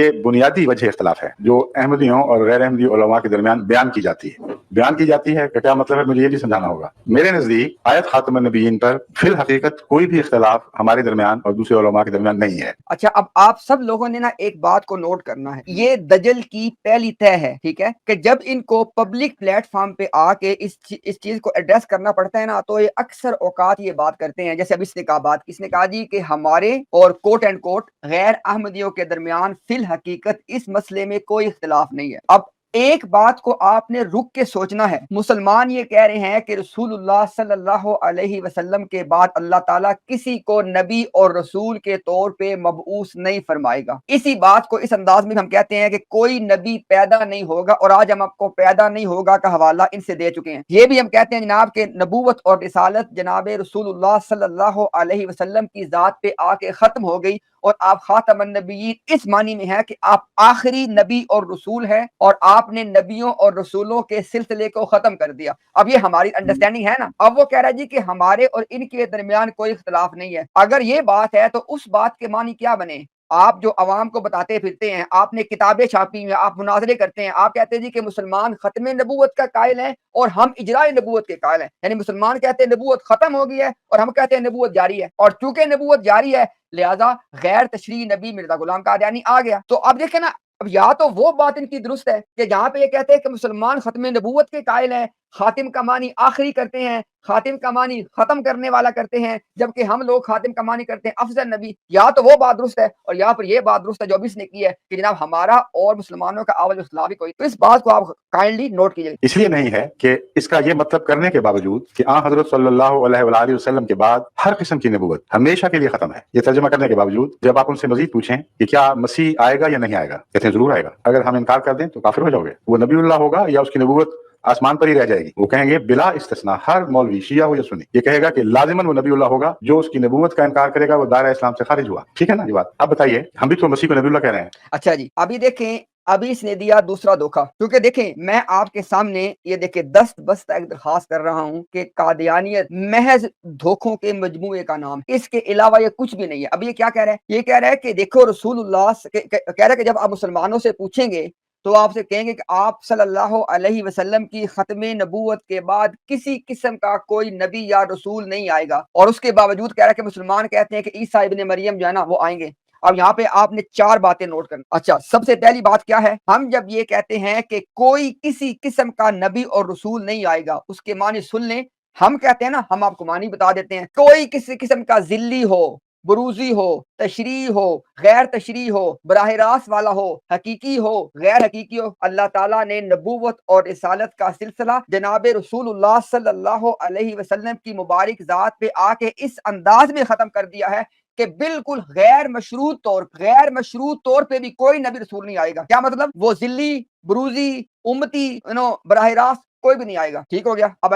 یہ بنیادی وجہ اختلاف ہے جو احمدیوں اور غیر احمدی علماء کے درمیان بیان کی جاتی ہے کہ کیا مطلب ہے، مجھے یہ بھی سمجھانا ہوگا۔ میرے نزدیک آیت خاتم النبیین پر فی الحقیقت کوئی بھی اختلاف ہمارے درمیان اور دوسرے علماء کے درمیان نہیں ہے۔ اچھا، اب آپ سب لوگوں نے نا ایک بات کو نوٹ کرنا ہے، یہ دجل کی پہلی طے ہے، ٹھیک ہے، کہ جب ان کو پبلک پلیٹ فارم پہ آ کے اس چیز کو ایڈریس کرنا پڑتا ہے نا، تو یہ اکثر اوقات یہ بات کرتے ہیں، جیسے اب اس نے کہا بات، کس نے کہا جی کہ ہمارے اور کوٹ اینڈ کوٹ غیر احمدیوں کے درمیان فی الحقیقت اس مسئلے میں کوئی اختلاف نہیں ہے۔ اب ایک بات کو آپ نے رک کے سوچنا ہے، مسلمان یہ کہہ رہے ہیں کہ رسول اللہ صلی اللہ علیہ وسلم کے بعد اللہ تعالیٰ کسی کو نبی اور رسول کے طور پہ مبعوث نہیں فرمائے گا۔ اسی بات کو اس انداز میں ہم کہتے ہیں کہ کوئی نبی پیدا نہیں ہوگا، اور آج ہم آپ کو پیدا نہیں ہوگا کا حوالہ ان سے دے چکے ہیں۔ یہ بھی ہم کہتے ہیں جناب کہ نبوت اور رسالت جناب رسول اللہ صلی اللہ علیہ وسلم کی ذات پہ آ کے ختم ہو گئی، اور آپ خاتم النبیین اس معنی میں ہے کہ آپ آخری نبی اور رسول ہیں، اور آپ نے نبیوں اور رسولوں کے سلسلے کو ختم کر دیا۔ اب یہ ہماری انڈرسٹینڈنگ ہے نا۔ اب وہ کہہ رہا ہے جی کہ ہمارے اور ان کے درمیان کوئی اختلاف نہیں ہے۔ اگر یہ بات ہے تو اس بات کے معنی کیا بنے؟ آپ جو عوام کو بتاتے پھرتے ہیں، آپ نے کتابیں چھاپی ہیں، آپ مناظرے کرتے ہیں، آپ کہتے ہیں جی کہ مسلمان ختم نبوت کا قائل ہیں اور ہم اجراء نبوت کے قائل ہیں، یعنی مسلمان کہتے ہیں نبوت ختم ہو گئی ہے اور ہم کہتے ہیں نبوت جاری ہے، اور چونکہ نبوت جاری ہے لہذا غیر تشریعی نبی مرزا غلام قادیانی آ گیا۔ تو اب دیکھیں نا، اب یا تو وہ بات ان کی درست ہے کہ جہاں پہ یہ کہتے ہیں کہ مسلمان ختم نبوت کے قائل ہیں، خاتم کا معنی آخری کرتے ہیں، خاتم کا معنی ختم کرنے والا کرتے ہیں، جبکہ ہم لوگ خاتم کا معنی کرتے ہیں افضل نبی، یا تو وہ بات درست ہے، اور یا پھر یہ بات درست ہے جو ابھی اس نے کی ہے کہ جناب ہمارا اور مسلمانوں کا آواز اختلاف ہی کوئی۔ تو اس بات کو آپ کائنڈلی نوٹ کیجیے۔ اس لیے نہیں ہے کہ اس کا یہ مطلب کرنے کے باوجود کہ آن حضرت صلی اللہ علیہ وآلہ وسلم کے بعد ہر قسم کی نبوت ہمیشہ کے لیے ختم ہے۔ یہ ترجمہ کرنے کے باوجود جب آپ ان سے مزید پوچھیں کہ کیا مسیح آئے گا یا نہیں آئے گا، کہتے ہیں ضرور آئے گا۔ اگر ہم انکار کر دیں تو کافر ہو جاؤ گے۔ وہ نبی اللہ ہوگا یا اس کی نبوت آسمان پر ہی رہ جائے گی؟ وہ کہیں گے بلا استثناء، ہر مولوی شیعہ ہو یا سنی یہ کہے گا کہ لازماً وہ نبی اللہ ہوگا، جو اس کی نبوت کا انکار کرے گا وہ دائرہ اسلام سے خارج ہوا۔ ٹھیک ہے نا یہ بات؟ اب بتائیے، ہم بھی تو مسیح کو نبی اللہ کہہ رہے ہیں۔ اچھا جی، ابھی دیکھیں، ابھی اس نے دیا دوسرا دھوکہ، کیونکہ دیکھیں میں آپ کے سامنے یہ دیکھیں دست بستہ ایک درخواست کر رہا ہوں کہ قادیانیت محض دھوکوں کے مجموعے کا نام، اس کے علاوہ یہ کچھ بھی نہیں ہے۔ اب یہ کیا کہہ رہا ہے؟ یہ کہہ رہا ہے کہ دیکھو رسول اللہ کہہ رہا ہے کہ جب آپ مسلمانوں سے پوچھیں گے تو آپ سے کہیں گے کہ آپ صلی اللہ علیہ وسلم کی ختم نبوت کے بعد کسی قسم کا کوئی نبی یا رسول نہیں آئے گا، اور اس کے باوجود کہہ رہا ہے کہ مسلمان کہتے ہیں کہ عیسیٰ ابن مریم جو ہے نا وہ آئیں گے۔ اب یہاں پہ آپ نے چار باتیں نوٹ کرنا۔ اچھا، سب سے پہلی بات کیا ہے؟ ہم جب یہ کہتے ہیں کہ کوئی کسی قسم کا نبی اور رسول نہیں آئے گا، اس کے معنی سن لیں۔ ہم کہتے ہیں نا، ہم آپ کو معنی بتا دیتے ہیں، کوئی کسی قسم کا ذلی ہو، بروزی ہو، تشریح ہو، غیر تشریح ہو، براہ راست والا ہو، حقیقی ہو، غیر حقیقی ہو، اللہ تعالیٰ نے نبوت اور رسالت کا سلسلہ جناب رسول اللہ صلی اللہ علیہ وسلم کی مبارک ذات پہ آ کے اس انداز میں ختم کر دیا ہے کہ بالکل غیر مشروط طور پہ بھی کوئی نبی رسول نہیں آئے گا۔ کیا مطلب؟ وہ ذلی، بروزی، امتی، براہ راست کوئی بھی نہیں آئے گا۔ ٹھیک ہو گیا۔ اب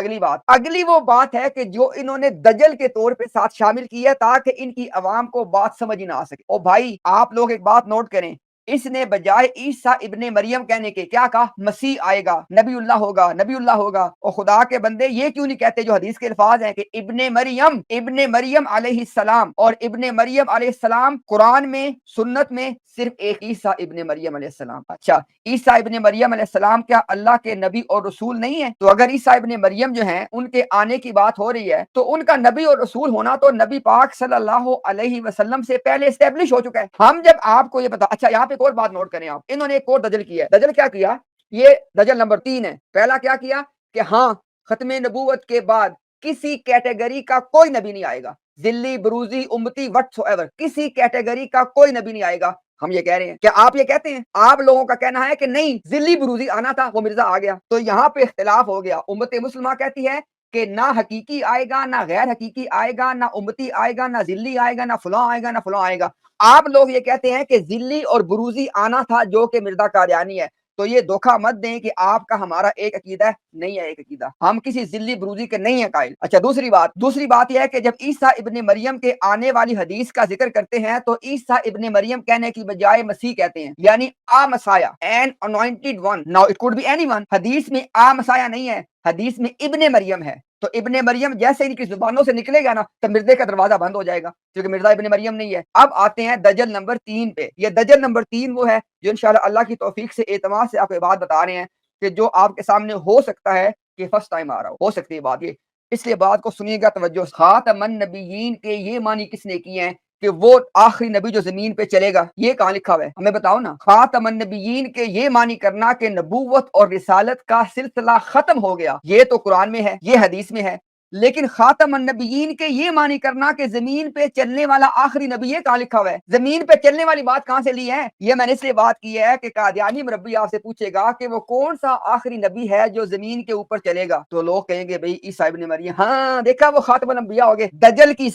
اگلی وہ بات ہے کہ جو انہوں نے دجل کے طور پہ ساتھ شامل کی ہے تاکہ ان کی عوام کو بات سمجھ ہی نہ آ سکے۔ او بھائی، آپ لوگ ایک بات نوٹ کریں، اس نے بجائے عیسیٰ ابن مریم کہنے کے کیا کہا؟ مسیح آئے گا، نبی اللہ ہوگا، نبی اللہ ہوگا۔ اور خدا کے بندے یہ کیوں نہیں کہتے جو حدیث کے الفاظ ہیں کہ ابن مریم علیہ السلام، اور ابن مریم علیہ السلام قرآن میں سنت میں صرف ایک عیسیٰ ابن مریم علیہ السلام۔ اچھا، عیسیٰ ابن مریم علیہ السلام کیا اللہ کے نبی اور رسول نہیں ہے؟ تو اگر عیسیٰ ابن مریم جو ہیں ان کے آنے کی بات ہو رہی ہے تو ان کا نبی اور رسول ہونا تو نبی پاک صلی اللہ علیہ وسلم سے پہلے اسٹیبلش ہو چکا ہے۔ ہم جب آپ کو یہ بتا، اچھا یہاں پہ ایک اور بات نوٹ کریں آپ، انہوں نے ایک اور دجل کیا ہے۔ دجل کیا کیا؟ یہ دجل نمبر 3 ہے۔ پہلا کیا کیا کہ ہاں ختم نبوت کے بعد کسی کیٹیگری کا کوئی نبی نہیں آئے گا، ذلی، بروزی، امتی، وٹ سو ایور، کسی کیٹیگری کا کوئی نبی نہیں آئے گا۔ ہم یہ کہہ رہے ہیں، کیا آپ یہ کہتے ہیں؟ آپ لوگوں کا کہنا ہے کہ نہیں، ذلی بروزی آنا تھا، وہ مرزا آ گیا۔ تو یہاں پہ اختلاف ہو گیا۔ امت مسلمہ کہتی ہے کہ نہ حقیقی آئے گا، نہ غیر حقیقی آئے گا، نہ امتی آئے گا، نہ ذلی آئے گا، نہ فلاں آئے گا، نہ فلاں آئے گا۔ آپ لوگ یہ کہتے ہیں کہ ذلی اور بروزی آنا تھا جو کہ مرزا قادیانی ہے۔ تو یہ دھوکہ مت دیں کہ آپ کا ہمارا ایک عقیدہ ہے، نہیں ہے ایک عقیدہ، ہم کسی ذلی بروزی کے نہیں ہیں قائل۔ اچھا، دوسری بات یہ ہے کہ جب عیسیٰ ابن مریم کے آنے والی حدیث کا ذکر کرتے ہیں تو عیسیٰ ابن مریم کہنے کی بجائے مسیح کہتے ہیں، یعنی مسایا، an anointed one, now it could be anyone۔ حدیث میں مسایا نہیں ہے، حدیث میں ابن مریم ہے، تو ابن مریم جیسے ان کی زبانوں سے نکلے گا نا تو مردے کا دروازہ بند ہو جائے گا، کیونکہ مرزا ابن مریم نہیں ہے۔ اب آتے ہیں دجل نمبر 3 پہ۔ یہ دجل نمبر 3 وہ ہے جو انشاءاللہ اللہ کی توفیق سے اعتماد سے آپ کو بات بتا رہے ہیں کہ جو آپ کے سامنے ہو سکتا ہے کہ فرسٹ ٹائم آ رہا ہو سکتی ہے بات یہ، اس لیے بات کو سنیے گا توجہ سے۔ خاتم النبیین کے یہ معنی کس نے کیے ہیں کہ وہ آخری نبی جو زمین پہ چلے گا، یہ کہاں لکھا ہوا ہے ہمیں بتاؤ نا۔ خاتم النبیین کے یہ معنی کرنا کہ نبوت اور رسالت کا سلسلہ ختم ہو گیا، یہ تو قرآن میں ہے، یہ حدیث میں ہے، لیکن خاتم النبیین کے یہ معنی کرنا کہ زمین پہ چلنے والا آخری نبی، یہ کہاں لکھا ہوا ہے؟ زمین پہ چلنے والی بات کہاں سے لی ہے؟ یہ میں نے اس لیے بات کی ہے کہ قادیانی مربی آپ سے پوچھے گا کہ وہ کون سا آخری نبی ہے جو زمین کے اوپر چلے گا، تو لوگ کہیں گے بھئی عیسیٰ ابن مریم۔ ہاں دیکھا، وہ خاتم الانبیاء ہو گئے۔ دجل کی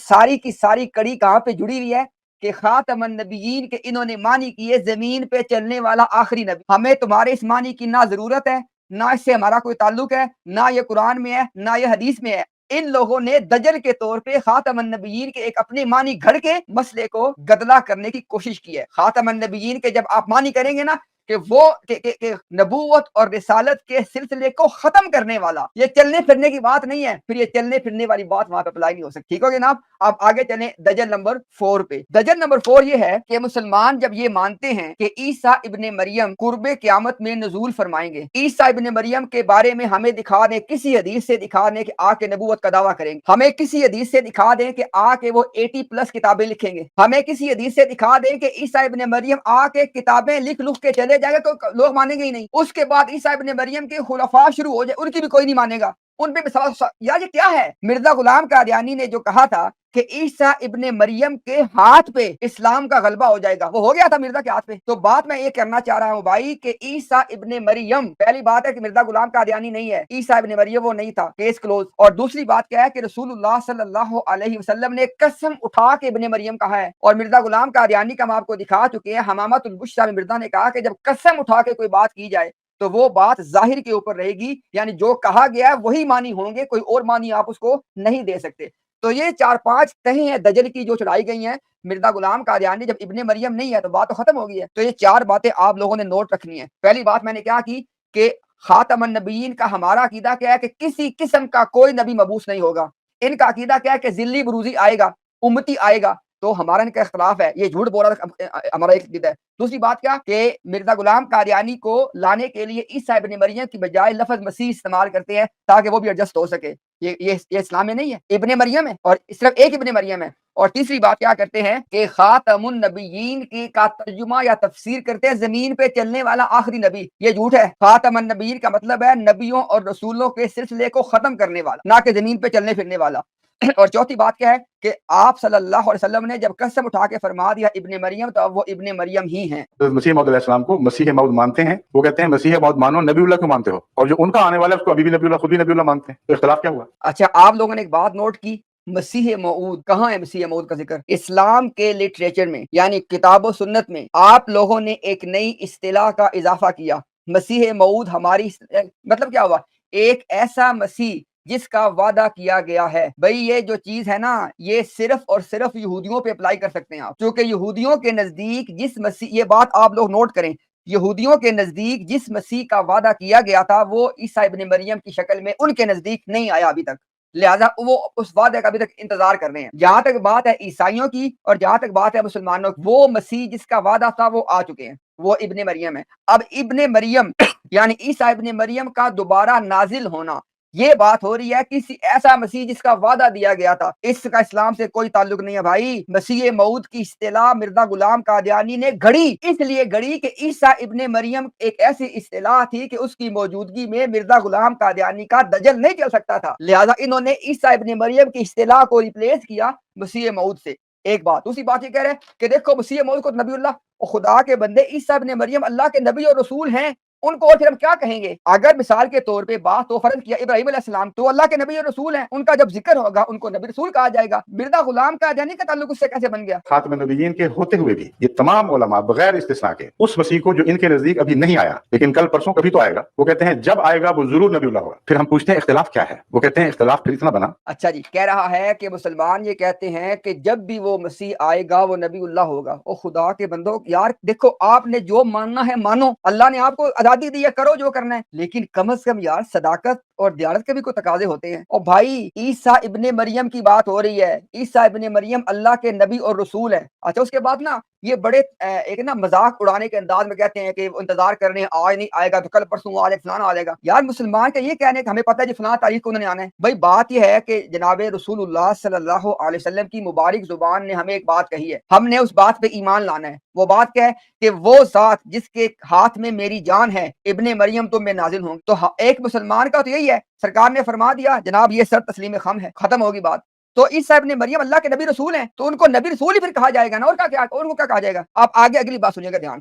ساری کڑی کہاں پہ جڑی ہوئی ہے کہ خاتم النبیین کے انہوں نے معنی کیے زمین پہ چلنے والا آخری نبی۔ ہمیں تمہارے اس معنی کی نہ ضرورت ہے، نہ اس سے ہمارا کوئی تعلق ہے، نہ یہ قرآن میں ہے، نہ یہ حدیث میں ہے۔ ان لوگوں نے دجل کے طور پہ خاتم النبیین کے ایک اپنے معنی گھڑ کے مسئلے کو گدلا کرنے کی کوشش کی ہے۔ خاتم النبیین کے جب آپ معنی کریں گے نا کہ وہ کہ نبوت اور رسالت کے سلسلے کو ختم کرنے والا، یہ چلنے پھرنے کی بات نہیں ہے، پھر یہ چلنے پھرنے والی بات وہاں پہ اپلائی نہیں ہو سکتی۔ ٹھیک ہو جناب؟ آپ آگے چلیں دجل نمبر 4 پہ۔ دجل نمبر 4 یہ ہے کہ مسلمان جب یہ مانتے ہیں کہ عیسیٰ ابن مریم قرب قیامت میں نزول فرمائیں گے، عیسیٰ ابن مریم کے بارے میں ہمیں دکھا دیں، کسی حدیث سے دکھا دیں کہ آ کے نبوت کا دعویٰ کریں گے، ہمیں کسی حدیث سے دکھا دیں کہ آ کے وہ 80+ کتابیں لکھیں گے، ہمیں کسی حدیث سے دکھا دیں کہ عیسیٰ ابن مریم آ کے کتابیں لکھ کے چلے جائے گا، تو لوگ مانیں گے ہی نہیں۔ اس کے بعد عیسیٰ ابن مریم کے خلفاء شروع ہو جائے، ان کی بھی کوئی نہیں مانے گا، ان پہ بھی یار یہ کیا ہے؟ مرزا غلام قادیانی نے جو کہا تھا کہ عیسیٰ ابن مریم کے ہاتھ پہ اسلام کا غلبہ ہو جائے گا، وہ ہو گیا تھا مرزا کے ہاتھ پہ۔ تو بات میں یہ کرنا چاہ رہا ہوں بھائی کہ عیسیٰ ابن مریم، پہلی بات ہے کہ مرزا غلام قادیانی نہیں ہے، عیسیٰ ابن مریم وہ نہیں تھا، کیس کلوز۔ اور دوسری بات کیا ہے کہ رسول اللہ صلی اللہ علیہ وسلم نے قسم اٹھا کے ابن مریم کہا ہے، اور مرزا غلام قادیانی کا ہم آپ کو دکھا چکے ہیں، حمامۃ البشریٰ میں مرزا نے کہا کہ جب قسم اٹھا کے کوئی بات کی جائے تو وہ بات ظاہر کے اوپر رہے گی، یعنی جو کہا گیا ہے وہی معنی ہوں گے، کوئی اور معنی آپ اس کو نہیں دے سکتے۔ تو یہ 4-5 تہیں ہیں دجل کی جو چڑھائی گئی ہیں مرزا غلام قادیانی، جب ابن مریم نہیں ہے تو بات تو ختم ہو گئی ہے۔ تو یہ 4 باتیں آپ لوگوں نے نوٹ رکھنی ہے۔ پہلی بات میں نے کیا کی کہ خاتم النبیین کا ہمارا عقیدہ کیا ہے کہ کسی قسم کا کوئی نبی مبعوث نہیں ہوگا۔ ان کا عقیدہ کیا ہے کہ ذلی بروزی آئے گا، امتی آئے گا، تو ہمارا ان کا اختلاف ہے، یہ جھوٹ بول رہا تھا ہمارا ایک عقیدہ ہے۔ دوسری بات کیا کہ مرزا غلام قادیانی کو لانے کے لیے عیسیٰ ابن مریم کی بجائے لفظ مسیح استعمال کرتے ہیں تاکہ وہ بھی ایڈجسٹ ہو سکے، یہ اسلام میں نہیں ہے، ابن مریم ہے اور صرف ایک ابن مریم ہے۔ اور تیسری بات کیا کرتے ہیں کہ خاتم النبیین کی کا ترجمہ یا تفسیر کرتے ہیں زمین پہ چلنے والا آخری نبی، یہ جھوٹ ہے۔ خاتم النبیین کا مطلب ہے نبیوں اور رسولوں کے سلسلے کو ختم کرنے والا، نہ کہ زمین پہ چلنے پھرنے والا۔ اور چوتھی بات کیا ہے کہ آپ صلی اللہ علیہ وسلم نے جب قسم اٹھا کے فرما دیا ابن مریم، تو اب وہ ابن مریم ہی ہیں۔ مسیح موعود علیہ السلام کو مسیح موعود مانتے ہیں، وہ کہتے ہیں مسیح موعود مانو، نبی اللہ کو مانتے ہو، اور جو ان کا آنے والا ہے اس کو ابھی بھی نبی اللہ، خود بھی نبی اللہ مانتے ہیں، تو اختلاف کیا ہوا؟ اچھا، آپ لوگوں نے ایک بات نوٹ کی، مسیح موعود کہاں ہے؟ مسیح موعود کا ذکر اسلام کے لٹریچر میں یعنی کتاب و سنت میں آپ لوگوں نے ایک نئی اصطلاح کا اضافہ کیا، مسیح موعود ہماری مطلب کیا ہوا؟ ایک ایسا مسیح جس کا وعدہ کیا گیا ہے۔ بھئی یہ جو چیز ہے نا، یہ صرف اور صرف یہودیوں پہ اپلائی کر سکتے ہیں آپ، کیونکہ یہودیوں کے نزدیک جس مسیح، یہ بات آپ لوگ نوٹ کریں، یہودیوں کے نزدیک جس مسیح کا وعدہ کیا گیا تھا وہ عیسیٰ ابن مریم کی شکل میں ان کے نزدیک نہیں آیا ابھی تک، لہذا وہ اس وعدے کا ابھی تک انتظار کر رہے ہیں۔ جہاں تک بات ہے عیسائیوں کی اور جہاں تک بات ہے مسلمانوں کی، وہ مسیح جس کا وعدہ تھا وہ آ چکے ہیں، وہ ابن مریم ہے۔ اب ابن مریم یعنی عیسیٰ ابن مریم کا دوبارہ نازل ہونا، یہ بات ہو رہی ہے کسی ایسا مسیح جس کا وعدہ دیا گیا تھا، اس کا اسلام سے کوئی تعلق نہیں ہے بھائی۔ مسیح موعود کی اصطلاح مرزا غلام قادیانی نے گھڑی، اس لیے گھڑی کہ عیسیٰ ابن مریم ایک ایسی اصطلاح تھی کہ اس کی موجودگی میں مرزا غلام قادیانی کا دجل نہیں چل سکتا تھا، لہذا انہوں نے عیسیٰ ابن مریم کی اصطلاح کو ریپلیس کیا مسیح موعود سے۔ ایک بات، دوسری بات یہ کہہ رہے ہیں کہ دیکھو مسیح موعود کو نبی اللہ، خدا کے بندے عیسیٰ ابن مریم اللہ کے نبی اور رسول ہیں، ان کو اور پھر ہم کیا کہیں گے؟ اگر مثال کے طور پہ بات تو فرض کیا ابراہیم علیہ السلام تو اللہ کے نبی اور رسول ہیں، ان کا جب ذکر ہوگا ان کو نبی رسول کہا جائے گا، مرزا غلام قادیانی کا تعلق اس سے کیسے بن گیا؟ خاتم النبیین کے ہوتے ہوئے بھی یہ تمام علماء بغیر استثناء کے اس مسیح کو جو ان کے نزدیک ابھی نہیں آیا لیکن کل پرسوں کبھی تو آئے گا، وہ کہتے ہیں جب آئے گا وہ ضرور نبی اللہ ہوگا۔ پھر ہم پوچھتے ہیں اختلاف کیا ہے؟ وہ کہتے ہیں اختلاف پھر اتنا بنا، اچھا جی، کہہ رہا ہے کہ مسلمان یہ کہتے ہیں کہ جب بھی وہ مسیح آئے گا وہ نبی اللہ ہوگا۔ او خدا کے بندو، یار دیکھو آپ نے جو ماننا ہے مانو، اللہ نے آپ کو آزادی دی ہے، کرو جو کرنا ہے، لیکن کم از کم یار صداقت اور دیانت کے بھی کوئی تقاضے ہوتے ہیں. اور بھائی عیسیٰ ابن مریم کی بات ہو رہی ہے. عیسیٰ ابن مریم اللہ کے نبی اور رسول ہے. اچھا اس کے بعد نا یہ بڑے ایک نا مذاق اڑانے کے انداز میں کہتے ہیں کہ انتظار کرنے آج نہیں آئے گا تو کل پرسوں آ جائے فلانا آ جائے گا. یار مسلمان کا یہ کہنے کہ ہمیں پتہ ہے جی فلاں تاریخ کو انہوں نے آنا ہے. بھائی بات یہ ہے کہ جناب رسول اللہ صلی اللہ علیہ وسلم کی مبارک زبان نے ہمیں ایک بات کہی ہے, ہم نے اس بات پہ ایمان لانا ہے. وہ بات کیا ہے کہ وہ ذات جس کے ہاتھ میں میری جان ہے ابن مریم تم میں نازل ہوں. تو ایک مسلمان کا تو یہی ہے, سرکار نے فرما دیا جناب یہ سر تسلیم خم ہے, ختم ہوگی بات. تو عیسیٰ ابن مریم اللہ کے نبی رسول ہیں تو ان کو نبی رسول ہی پھر کہا جائے گا نا, اور کیا ان کو کیا کہا جائے گا. آپ آگے اگلی بات سنیے گا دھیان.